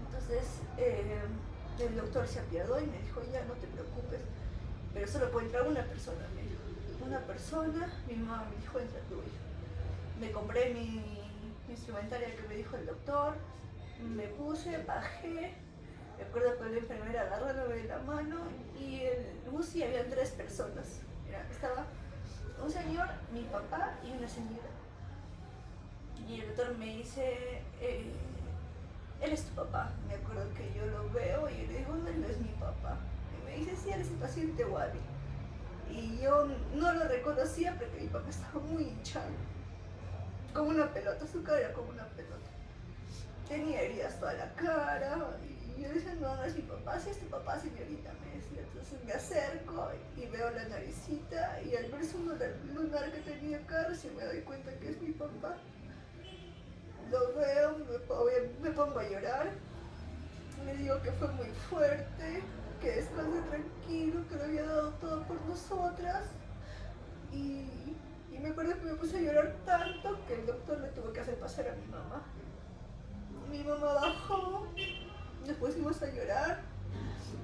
Speaker 2: Entonces el doctor se apiadó y me dijo, ya no te preocupes, pero solo puede entrar una persona, me dijo. Una persona, mi mamá me dijo, entra tú. Me compré mi instrumentaria que me dijo el doctor, me puse, bajé, me acuerdo que la enfermera agarrándome de la mano y en el UCI había 3 personas. Estaba un señor, mi papá y una señora. Y el doctor me dice, él es tu papá. Me acuerdo que yo lo veo y le digo, no, él no es mi papá. Y me dice, sí, eres el paciente Wally. Y yo no lo reconocía porque mi papá estaba muy hinchado, como una pelota, su cara era como una pelota. Tenía heridas toda la cara y yo decía, no, no es mi papá, sí es tu papá, señorita, me decía. Entonces me acerco y veo la naricita y al ver su lunar que tenía acá, recién me doy cuenta que es mi papá. Lo veo, me pongo a llorar, le digo que fue muy fuerte, que descanse tranquilo, que lo había dado todo por nosotras. Y me acuerdo que me puse a llorar tanto que el doctor le tuvo que hacer pasar a mi mamá. Mi mamá bajó, nos pusimos a llorar.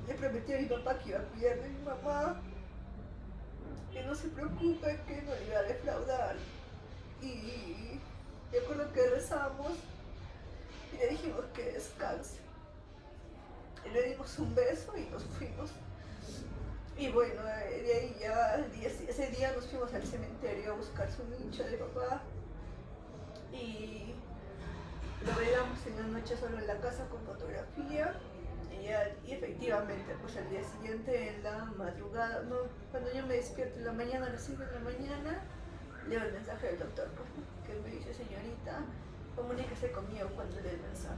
Speaker 2: Le prometí a mi papá que iba a cuidar de mi mamá, que no se preocupe, que no le iba a defraudar. Y me acuerdo que rezamos y le dijimos que descanse. Y le dimos un beso y nos fuimos. Y bueno, de ahí ya ese día nos fuimos al cementerio a buscar su nicho de papá. Y lo velamos en la noche solo en la casa con fotografía. Y efectivamente, pues al día siguiente, en la madrugada, no, cuando yo me despierto en la mañana, a las 5 de la mañana, leo el mensaje del doctor, que me dice, señorita, comuníquese conmigo cuando lee el mensaje.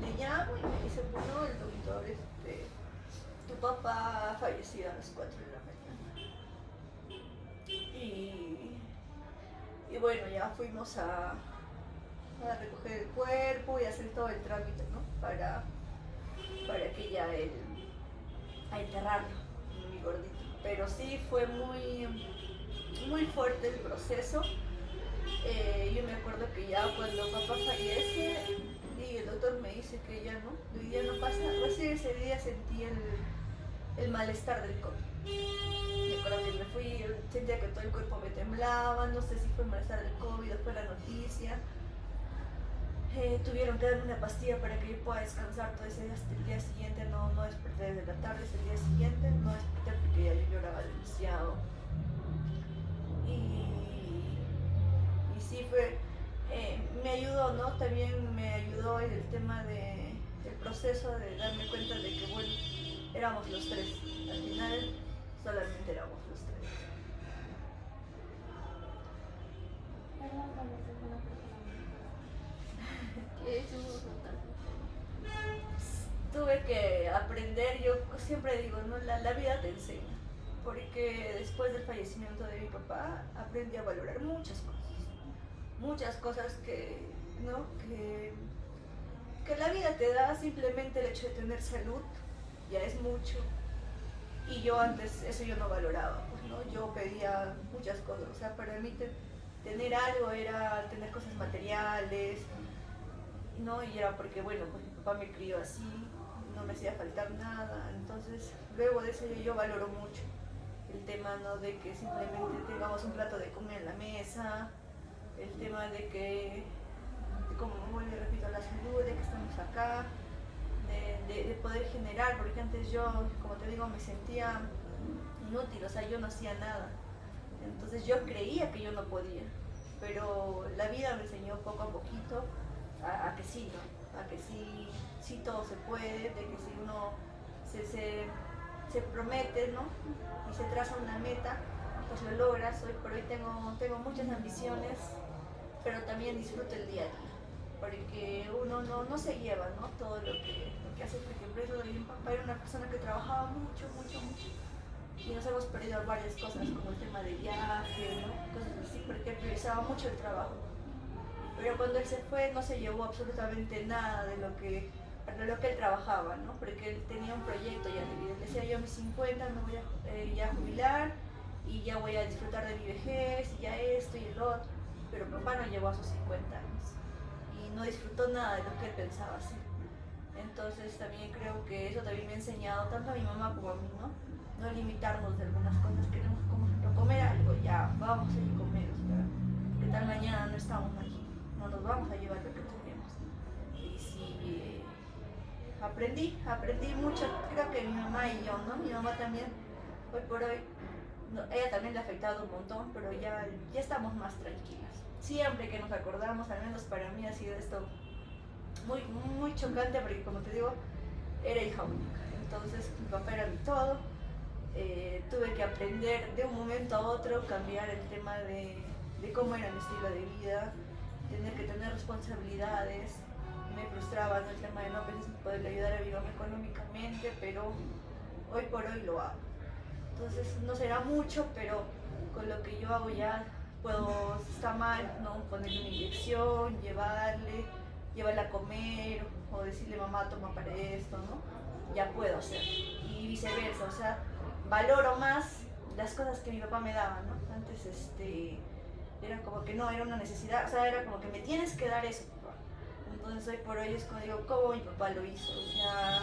Speaker 2: Le llamo y me dice, bueno, el doctor, tu papá ha fallecido a las 4 de la mañana. Y bueno, ya fuimos a recoger el cuerpo y hacer todo el trámite, ¿no? Para que ya a enterrarlo, mi gordito. Pero sí fue muy, muy fuerte el proceso. Yo me acuerdo que ya cuando papá fallece y el doctor me dice que ya no pasa, recién ese día sentí el malestar del COVID. Me acuerdo que me fui, sentía que todo el cuerpo me temblaba, no sé si fue el malestar del COVID o fue la noticia. Tuvieron que darme una pastilla para que yo pueda descansar todo ese día hasta el día siguiente, no desperté desde la tarde, hasta el día siguiente, no desperté porque ya yo lloraba demasiado. Y sí fue, me ayudó, ¿no? También me ayudó en el tema del proceso de darme cuenta de que, bueno, éramos los 3. Al final solamente éramos los 3.
Speaker 1: Perdón cuando te una persona muy ¿qué es un contar?
Speaker 2: enseña, porque después del fallecimiento de mi papá aprendí a valorar muchas cosas que, ¿no? que la vida te da. Simplemente el hecho de tener salud ya es mucho. Y yo antes eso yo no valoraba, pues, ¿no? Yo pedía muchas cosas, o sea, para mí tener algo era tener cosas materiales, ¿no? Y era porque, bueno, pues mi papá me crió así, no me hacía faltar nada. Entonces, luego de eso yo valoro mucho el tema, ¿no? De que simplemente tengamos un plato de comida en la mesa, el tema de que, como vuelvo y repito, la salud, de que estamos acá, de poder generar, porque antes yo, como te digo, me sentía inútil, o sea, yo no hacía nada. Entonces yo creía que yo no podía, pero la vida me enseñó poco a poquito a que sí, ¿no? A que sí todo se puede, de que si uno se promete, ¿no? Y se traza una meta, pues lo logras. Hoy por hoy tengo muchas ambiciones, pero también disfruto el día a día, porque uno no se lleva, ¿no? Todo lo que hace. Por ejemplo, eso de mi papá era una persona que trabajaba mucho, y nos hemos perdido varias cosas, como el tema de viaje, ¿no? Cosas así, porque él priorizaba mucho el trabajo. Pero cuando él se fue no se llevó absolutamente nada de lo que él trabajaba, ¿no? Porque él tenía un proyecto ya de vida. Él decía, yo a mis 50 me voy a ya jubilar y ya voy a disfrutar de mi vejez y ya esto y el otro. Pero papá no llegó a sus 50 años y no disfrutó nada de lo que él pensaba hacer. Entonces también creo que eso también me ha enseñado tanto a mi mamá como a mí, ¿no? No limitarnos de algunas cosas. Queremos comer algo, ya vamos a ir a comer, ¿verdad? Que tal mañana no estamos aquí, no nos vamos a llevar lo que tenemos. Y sí, aprendí mucho, creo que mi mamá y yo, ¿no? Mi mamá también, hoy por hoy, no, ella también le ha afectado un montón, pero ya estamos más tranquilas. Siempre que nos acordamos, al menos para mí ha sido esto muy chocante, porque como te digo, era hija única. Entonces mi papá era mi todo. Tuve que aprender de un momento a otro, cambiar el tema de cómo era mi estilo de vida, tener que tener responsabilidades. Me frustraba, ¿no? El tema de no poder ayudar a mi mamá económicamente, pero hoy por hoy lo hago. Entonces no será mucho, pero con lo que yo hago ya puedo, si está mal, ¿no? Ponerle una inyección, llevarla a comer o decirle, mamá, toma para esto, ¿no? Ya puedo hacer. Y viceversa, o sea, valoro más las cosas que mi papá me daba, ¿no? Antes era como que no, era una necesidad, o sea, era como que me tienes que dar eso, papá. Entonces hoy por hoy es como digo, ¿cómo mi papá lo hizo? O sea,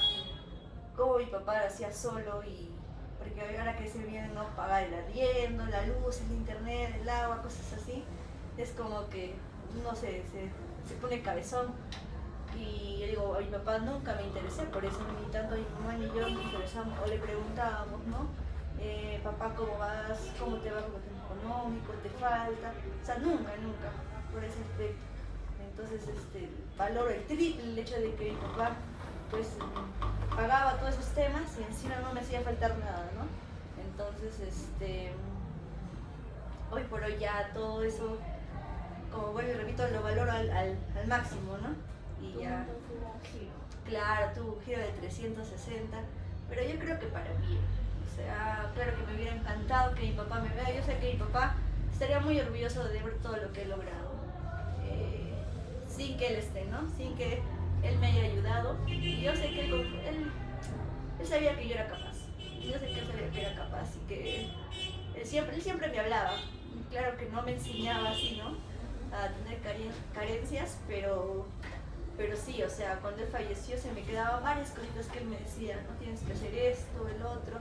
Speaker 2: ¿cómo mi papá lo hacía solo? Y porque ahora que se viene, ¿no? Pagar el arriendo, la luz, el internet, el agua, cosas así, es como que uno se pone cabezón. Y yo digo, a mi papá nunca me interesé, por eso ni tanto mi mamá ni yo nos interesamos o le preguntábamos, ¿no? Papá, ¿cómo vas? ¿Cómo te va con el tema económico? ¿Te falta? O sea, nunca, por ese aspecto. Entonces, valoro el triple el hecho de que mi papá, pues, pagaba todos esos temas y encima no me hacía faltar nada, ¿no? Entonces, hoy por hoy ya todo eso, como vuelvo y repito, lo valoro al máximo, ¿no? Y ya, claro, tuvo un giro de 360, pero yo creo que para bien. O sea, claro que me hubiera encantado que mi papá me vea. Yo sé que mi papá estaría muy orgulloso de ver todo lo que he logrado, sin que él esté, ¿no? Sin que él me haya ayudado. Y yo sé que él sabía que yo era capaz. Yo sé que él sabía que era capaz y que él siempre me hablaba. Claro que no me enseñaba así, ¿no? A tener carencias, pero sí, o sea, cuando él falleció se me quedaban varias cositas que él me decía, no tienes que hacer esto, el otro.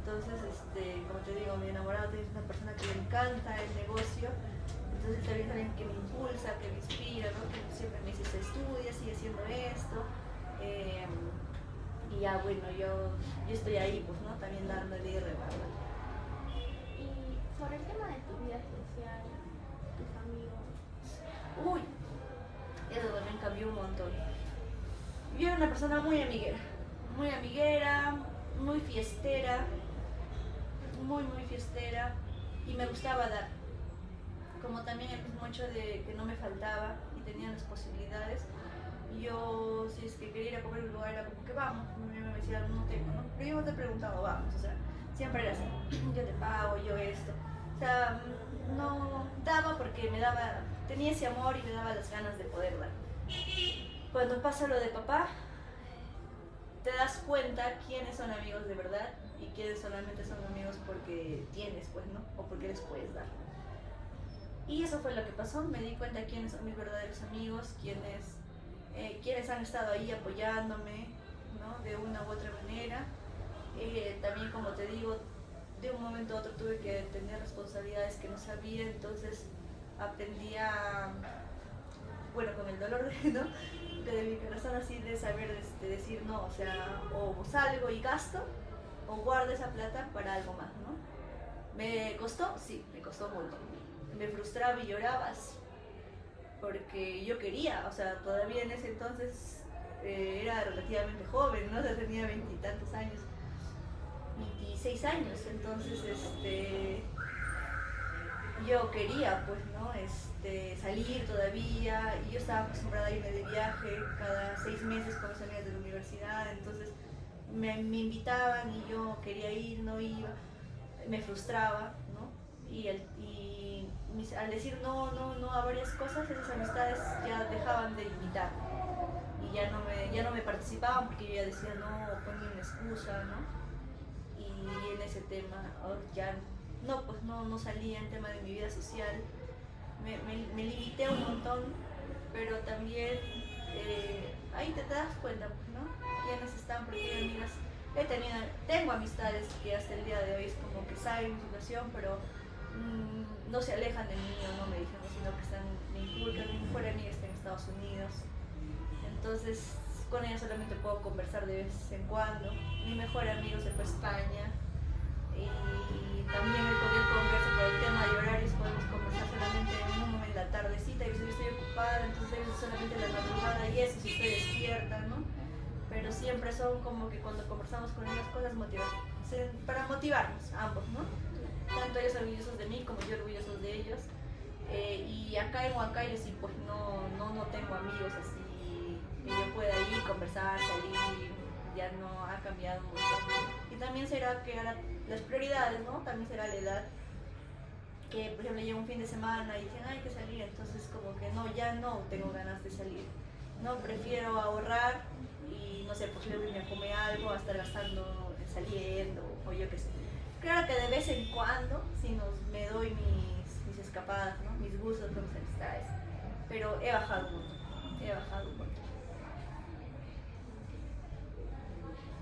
Speaker 2: Entonces, como te digo, mi enamorado es una persona que le encanta el negocio, entonces también es alguien que me impulsa, que me inspira, ¿no? Que siempre me dice, estudia, sigue haciendo esto. Y ya, bueno, yo estoy ahí, pues, ¿no? También dándole y remando.
Speaker 1: Y sobre el tema de tu vida social, tus amigos.
Speaker 2: Uy, eso también cambió un montón. Yo era una persona muy amiguera, muy fiestera, muy fiestera, y me gustaba dar. Como también el mismo hecho de que no me faltaba y tenía las posibilidades, yo, si es que quería ir a comer a un lugar, era como que vamos. Mi mamá me decía, no tengo, ¿no? Pero yo te preguntaba, vamos, o sea, Siempre era así, yo te pago, yo esto. O sea, no daba porque tenía ese amor y me daba las ganas de poder dar. Cuando pasa lo de papá, te das cuenta quiénes son amigos de verdad y quiénes solamente son amigos porque tienes, pues, ¿no? O porque les puedes dar. Y eso fue lo que pasó, me di cuenta quiénes son mis verdaderos amigos, quiénes han estado ahí apoyándome, ¿no? De una u otra manera. También, como te digo, de un momento a otro tuve que tener responsabilidades que no sabía, entonces aprendí bueno, con el dolor ¿no? de mi corazón, así de saber decir no, o sea, o salgo y gasto, o guardo esa plata para algo más, ¿no? ¿Me costó? Sí, me costó mucho. Me frustraba y lloraba, sí, porque yo quería, o sea, todavía en ese entonces era relativamente joven, ¿no? O sea, tenía 20 y tantos años, 26 años, entonces yo quería, pues, ¿no? Salir todavía, y yo estaba acostumbrada a irme de viaje cada 6 meses con mis amigas de la universidad, entonces me invitaban y yo quería ir, no iba, me frustraba, ¿no? Al decir no a varias cosas, esas amistades ya dejaban de invitarme y ya no me participaban porque yo ya decía no, o ponía una excusa, ¿no? Y en ese tema ya no salía en tema de mi vida social, me limité un montón, pero también ahí te das cuenta, pues, ¿no? Quiénes están, porque amigas, tengo amistades que hasta el día de hoy es como que saben mi situación, pero no se alejan de mí o no me dicen, sino que me inculcan. Mi mejor amiga está en Estados Unidos, entonces con ella solamente puedo conversar de vez en cuando. Mi mejor amigo se fue a España y también he podido conversar por el tema de horarios, podemos conversar solamente en la tardecita, y yo estoy ocupada, entonces solamente la madrugada y eso, si estoy despierta, ¿no? Pero siempre son como que cuando conversamos con ellas cosas para motivarnos ambos, ¿no? Tanto ellos orgullosos de mí como yo orgullosos de ellos. Y acá en Huancayo sí, pues no tengo amigos así que yo pueda ir, conversar, salir, ya no ha cambiado mucho. Y también será que ahora las prioridades, ¿no? También será la edad, que por ejemplo llega un fin de semana y dicen hay que salir, entonces como que no, ya no tengo ganas de salir, no, prefiero ahorrar y no sé, pues luego irme a comer algo, a estar gastando saliendo o yo qué sé. Claro que de vez en cuando sí me doy mis escapadas, ¿no? Mis gustos con mis amistades, pero he bajado un montón.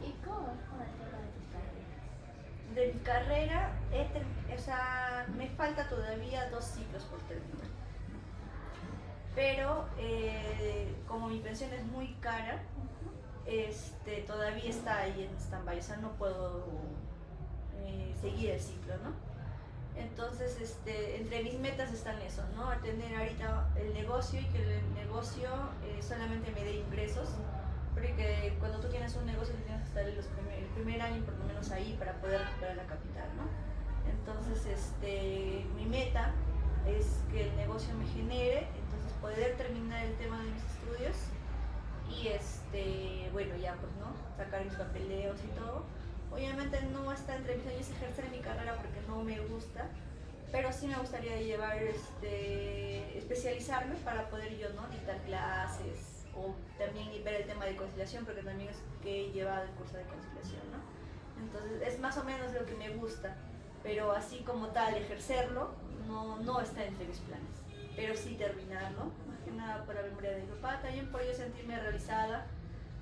Speaker 1: ¿Y cómo es con el tema de tu carrera?
Speaker 2: De mi carrera, o sea, me falta todavía 2 ciclos por terminar. Pero como mi pensión es muy cara, todavía está ahí en stand-by, o sea, no puedo seguir el ciclo, ¿no? Entonces, entre mis metas están eso, ¿no? Tener ahorita el negocio y que el negocio solamente me dé ingresos, porque cuando tú tienes un negocio tienes que estar el primer año por lo menos ahí para poder recuperar la capital, ¿no? Entonces, mi meta es que el negocio me genere, entonces poder terminar el tema de mis estudios y bueno, ya pues, ¿no? Sacar mis papeleos y todo. Obviamente no está entre mis sueños ejercer mi carrera porque no me gusta, pero sí me gustaría llevar, especializarme para poder yo, ¿no? Dictar clases o también ver el tema de conciliación, porque también es que he llevado el curso de conciliación, ¿no? Entonces es más o menos lo que me gusta, pero así como tal ejercerlo no está entre mis planes, pero sí terminarlo, más que nada por la memoria de mi papá, también por yo sentirme realizada,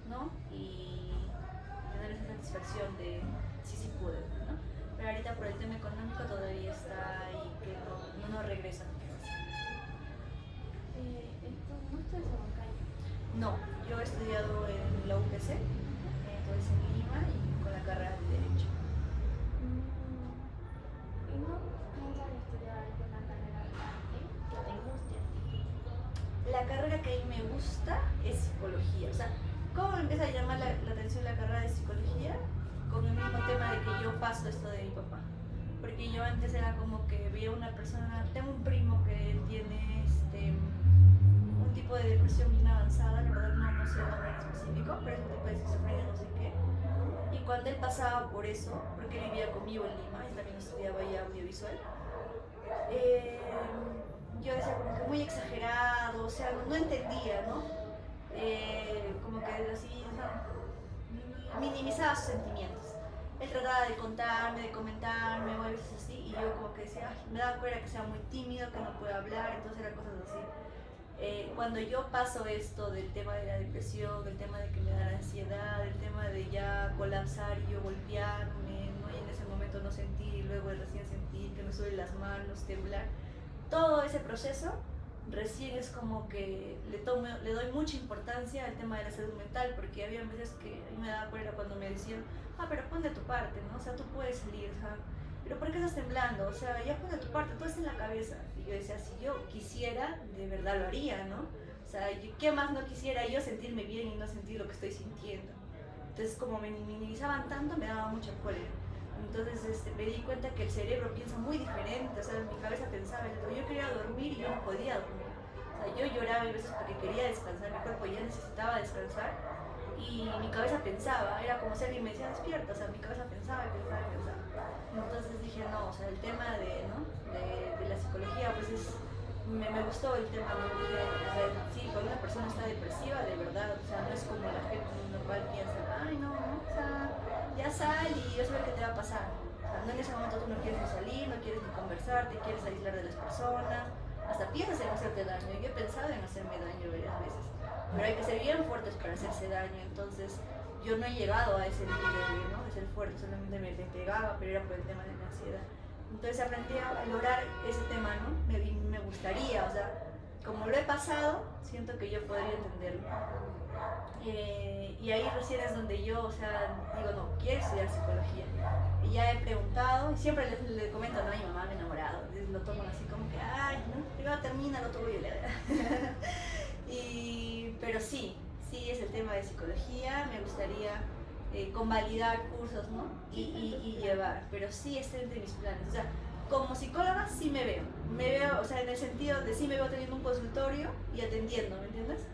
Speaker 2: ¿no? Y tener esa satisfacción de sí pude, ¿no? Pero ahorita por el tema económico todavía está ahí, que no regresa.
Speaker 1: ¿No estás en Huancayo?
Speaker 2: No, yo he estudiado en la UPC, entonces en Lima, y con la carrera de Derecho.
Speaker 1: ¿Y no piensas estudiar alguna carrera de arte que te guste a ti?
Speaker 2: La carrera que a mí me gusta es psicología, o sea, ¿cómo me empieza a llamar la atención la carrera de psicología? Con el mismo tema de que yo paso esto de mi papá. Porque yo antes era como que veía una persona, tengo un primo que tiene un tipo de depresión bien avanzada, la verdad no sé el nombre en específico, pero es un tipo de esquizofrenia, no sé qué. Y cuando él pasaba por eso, porque él vivía conmigo en Lima y también estudiaba ya audiovisual, yo decía como que muy exagerado, o sea, no entendía, ¿no? Como que así, o sea, minimizaba sus sentimientos. Él trataba de contarme, de comentarme o a veces así, y yo como que decía, ay, me daba cuenta que sea muy tímido, que no puede hablar, entonces eran cosas así. Cuando yo paso esto del tema de la depresión, del tema de que me da la ansiedad, del tema de ya colapsar y yo golpearme, ¿no? Y en ese momento no sentir, luego de recién sentir que me suben las manos, temblar, todo ese proceso recién es como que le doy mucha importancia al tema de la salud mental, porque había veces que a mí me daba cuenta cuando me decían, pero pon de tu parte, ¿no? O sea, tú puedes salir, o sea, pero ¿por qué estás temblando? O sea, ya pon de tu parte, todo está en la cabeza. Y yo decía, si yo quisiera, de verdad lo haría, ¿no? O sea, ¿qué más no quisiera yo sentirme bien y no sentir lo que estoy sintiendo? Entonces, como me minimizaban tanto, me daba mucha cólera. Entonces me di cuenta que el cerebro piensa muy diferente, o sea, mi cabeza pensaba, yo quería dormir y yo no podía dormir. O sea, yo lloraba a veces porque quería descansar, mi cuerpo ya necesitaba descansar y mi cabeza pensaba, era como si alguien me decía despierta, o sea, mi cabeza pensaba y pensaba y pensaba. Entonces dije, no, o sea, el tema de la psicología, pues me gustó el tema, ¿no? O sea, sí, cuando una persona está depresiva, de verdad, o sea, no es como la gente normal piensa, ay, no, o sea, ya sal y vas a ver qué te va a pasar. O sea, no en ese momento tú no quieres ni salir, no quieres ni conversar, te quieres aislar de las personas, hasta piensas en hacerte daño. Yo he pensado en hacerme daño varias veces, pero hay que ser bien fuertes para hacerse daño, entonces yo no he llegado a ese límite, ¿no? De ser fuerte, solamente me pegaba, pero era por el tema de la ansiedad. Entonces aprendí a valorar ese tema, ¿no? Me gustaría, o sea, como lo he pasado, siento que yo podría entenderlo. Y ahí recién es donde yo, o sea, digo, no, quiero estudiar psicología. Y ya he preguntado, y siempre le comento, no, a mi mamá me he enamorado. Entonces lo toman así como que, ay, ¿no? Primero termina, lo tomo yo le pero sí es el tema de psicología, me gustaría convalidar cursos, ¿no? Y llevar, pero sí está entre mis planes. O sea, como psicóloga sí me veo, o sea, en el sentido de sí me veo teniendo un consultorio y atendiendo, ¿me entiendes?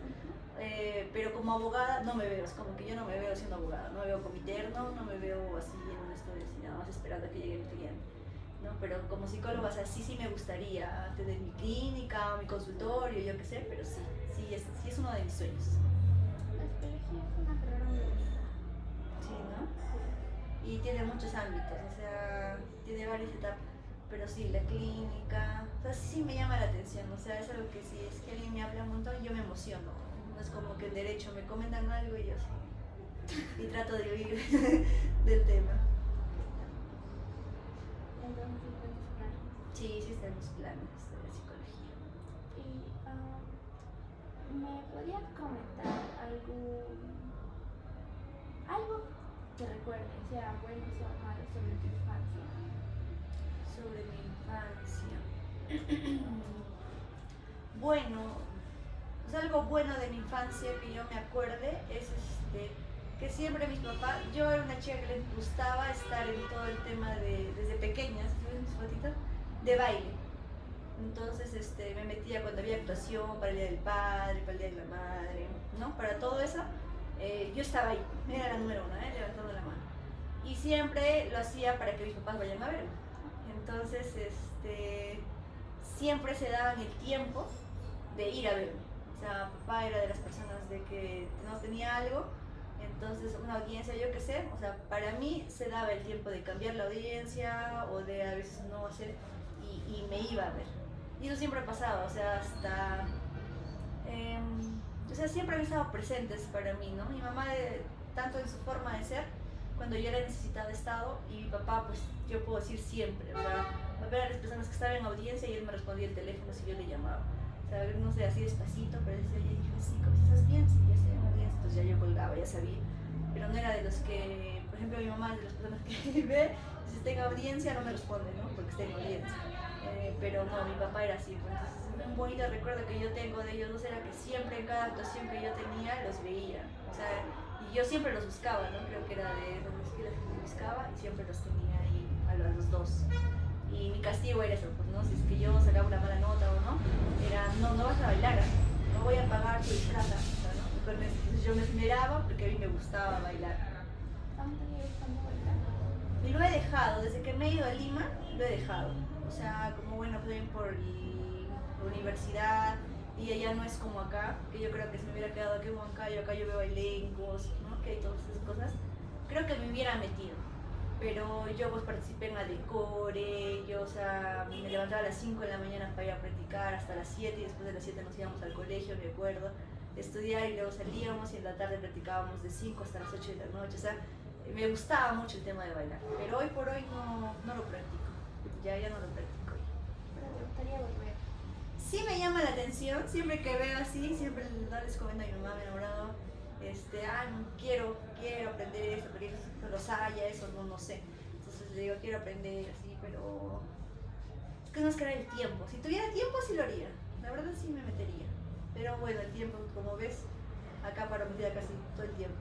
Speaker 2: Pero como abogada no me veo, es como que yo no me veo siendo abogada, no me veo con mi terno, no me veo así en un estudio así nada más esperando a que llegue mi cliente, ¿no? Pero como psicóloga, o sea, sí me gustaría tener mi clínica, mi consultorio, yo qué sé, pero sí es uno de mis sueños.
Speaker 1: La psicología es una carrera muy bonita.
Speaker 2: Sí, ¿no? Y tiene muchos ámbitos, o sea, tiene varias etapas, pero sí, la clínica, o sea, sí me llama la atención, o sea, es algo que si es que alguien me habla un montón, yo me emociono, no es como que en derecho me comentan algo y yo sí, y trato de huir del tema.
Speaker 1: Entonces, ¿cuál es tu plan?
Speaker 2: Sí está en mis planes de la psicología.
Speaker 1: Y ¿me podrías comentar algo que recuerdes, sea bueno, sea malo, sobre tu infancia?
Speaker 2: Sobre mi infancia. Bueno, o sea, algo bueno de mi infancia que yo me acuerde es que siempre mis papás, yo era una chica que les gustaba estar en todo el tema desde pequeña, ¿sí ven mis fotitos? De baile. Entonces me metía cuando había actuación para el Día del Padre, para el Día de la Madre, ¿no? Para todo eso, yo estaba ahí, era la número uno, levantando la mano. Y siempre lo hacía para que mis papás vayan a verme. Entonces, siempre se daban el tiempo de ir a verme. O sea, papá era de las personas de que no tenía algo, entonces una audiencia, yo qué sé, o sea, para mí se daba el tiempo de cambiar la audiencia o de a veces no hacer y me iba a ver. Y eso siempre ha pasado, o sea, hasta... o sea, siempre han estado presentes para mí, ¿no? Mi mamá, tanto en su forma de ser, cuando yo era necesitada, estado, y mi papá, pues yo puedo decir siempre, o sea, papá era de las personas que estaban en audiencia y él me respondía el teléfono si yo le llamaba. O sea, no sé, así despacito, pero decía, oye, hijo, sí, ¿cómo estás bien? Sí, ya estoy en audiencia, entonces ya yo colgaba, ya sabía. Pero no era de los que, por ejemplo, mi mamá es de las personas que ve, si está en audiencia no me responde, ¿no? Porque está en audiencia. Pero no, mi papá era así, pues, entonces un bonito recuerdo que yo tengo de ellos dos era que siempre en cada actuación que yo tenía los veía, o sea, y yo siempre los buscaba, ¿no? Creo que era de los que los buscaba y siempre los tenía ahí a los dos. Y mi castigo era eso, pues, ¿no? Si es que yo sacaba una mala nota o no, era, no vas a bailar, no voy a pagar tu disfraz, o sea, ¿no? Entonces yo me esmeraba porque a mí me gustaba bailar.
Speaker 1: bastante gustando bailar.
Speaker 2: Y lo he dejado, desde que me he ido a Lima, lo he dejado. O sea, como bueno, pues por la universidad y allá no es como acá, que yo creo que si me hubiera quedado aquí en Huancayo, acá yo veo bailencos, ¿no? Que hay todas esas cosas, creo que me hubiera metido. Pero yo pues participé en Adecore, yo o sea, me levantaba a las 5 de la mañana para ir a practicar hasta las 7 y después de las 7 nos íbamos al colegio, me acuerdo, estudiar y luego salíamos y en la tarde practicábamos de 5 hasta las 8 de la noche, o sea, me gustaba mucho el tema de bailar, pero hoy por hoy no lo practico, ya no lo practico.
Speaker 1: Pero te gustaría volver.
Speaker 2: Sí me llama la atención, siempre que veo así, siempre les comento a mi mamá, me he enamorado, quiero aprender eso, porque los haya, eso no sé. Entonces le digo, quiero aprender así, pero es que no es que era el tiempo. Si tuviera tiempo sí lo haría, la verdad sí me metería. Pero bueno, el tiempo, como ves, acá para metida casi todo el tiempo.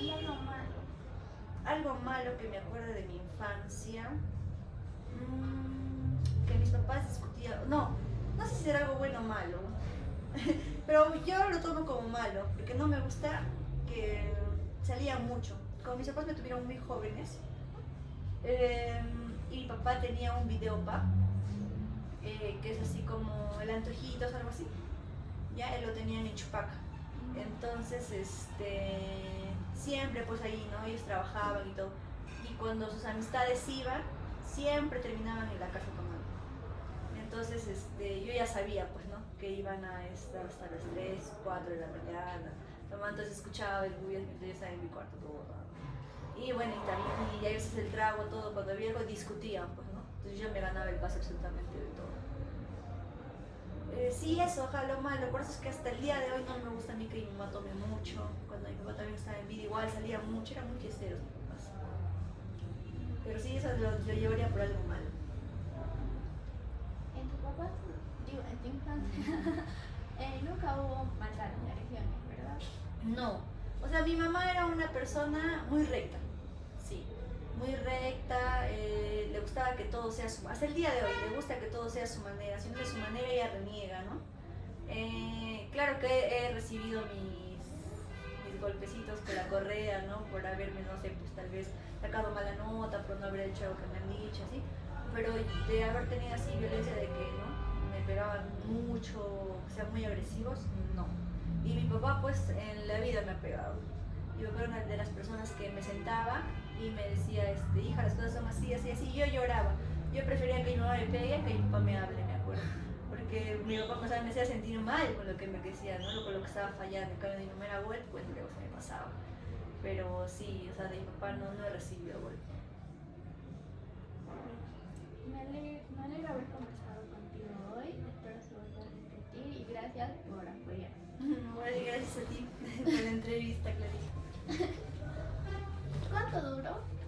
Speaker 1: Y algo malo.
Speaker 2: Algo malo que me acuerde de mi infancia, que mis papás discutían, no sé si era algo bueno o malo, pero yo lo tomo como malo, porque no me gusta que salían mucho. Como mis papás me tuvieron muy jóvenes, y mi papá tenía un videopub, que es así como el Antojitos, algo así, ya él lo tenía en Chupaca. Entonces, siempre pues ahí, ¿no? Ellos trabajaban y todo. Y cuando sus amistades iban, siempre terminaban en la casa tomando. Entonces, yo ya sabía, pues, ¿no? Que iban a estar hasta las 3, 4 de la mañana. Entonces escuchaba el ruido mientras yo estaba en mi cuarto todo. Y bueno, y a veces el trago, todo, cuando había algo discutían, pues, ¿no? Entonces yo me ganaba el paso absolutamente de todo. Sí, eso, ojalá lo malo. Por eso es que hasta el día de hoy no me gusta a mí que mi mamá tome mucho. Cuando mi papá también estaba en vida, igual salía mucho, eran muy fiesteros mis papás. Pero sí, eso lo llevaría por algo malo.
Speaker 1: En tu papá, digo, en tu infancia, nunca hubo maltrato ni agresiones, ¿verdad?
Speaker 2: No, o sea, mi mamá era una persona muy recta, sí, muy recta, le gustaba que todo sea hasta el día de hoy, le gusta que todo sea a su manera, si no es a su manera ella reniega, ¿no? Claro que he recibido mis golpecitos con la correa, ¿no? Por haberme, no sé, pues tal vez sacado mala nota, por no haber hecho lo que me han dicho, así, pero de haber tenido así violencia de que, ¿no? Me pegaban mucho, sean muy agresivos, no. Y mi papá pues en la vida me ha pegado. Yo era una de las personas que me sentaba y me decía, hija, las cosas son así, así, así. Y yo lloraba. Yo prefería que mi mamá me pegue que mi papá me hable, me acuerdo. Porque mi papá pues, me hacía sentir mal con lo que me decía, ¿no? Con lo que estaba fallando. En cambio de mi mamá era golpe, pues luego se me pasaba. Pero sí, o sea, de mi papá no he recibido golpe.
Speaker 1: Me alegra haber conversado contigo hoy. Espero se vuelva a repetir y gracias por apoyar.
Speaker 2: Bueno, gracias a ti por la entrevista, Clarita.
Speaker 1: ¿Cuánto duró?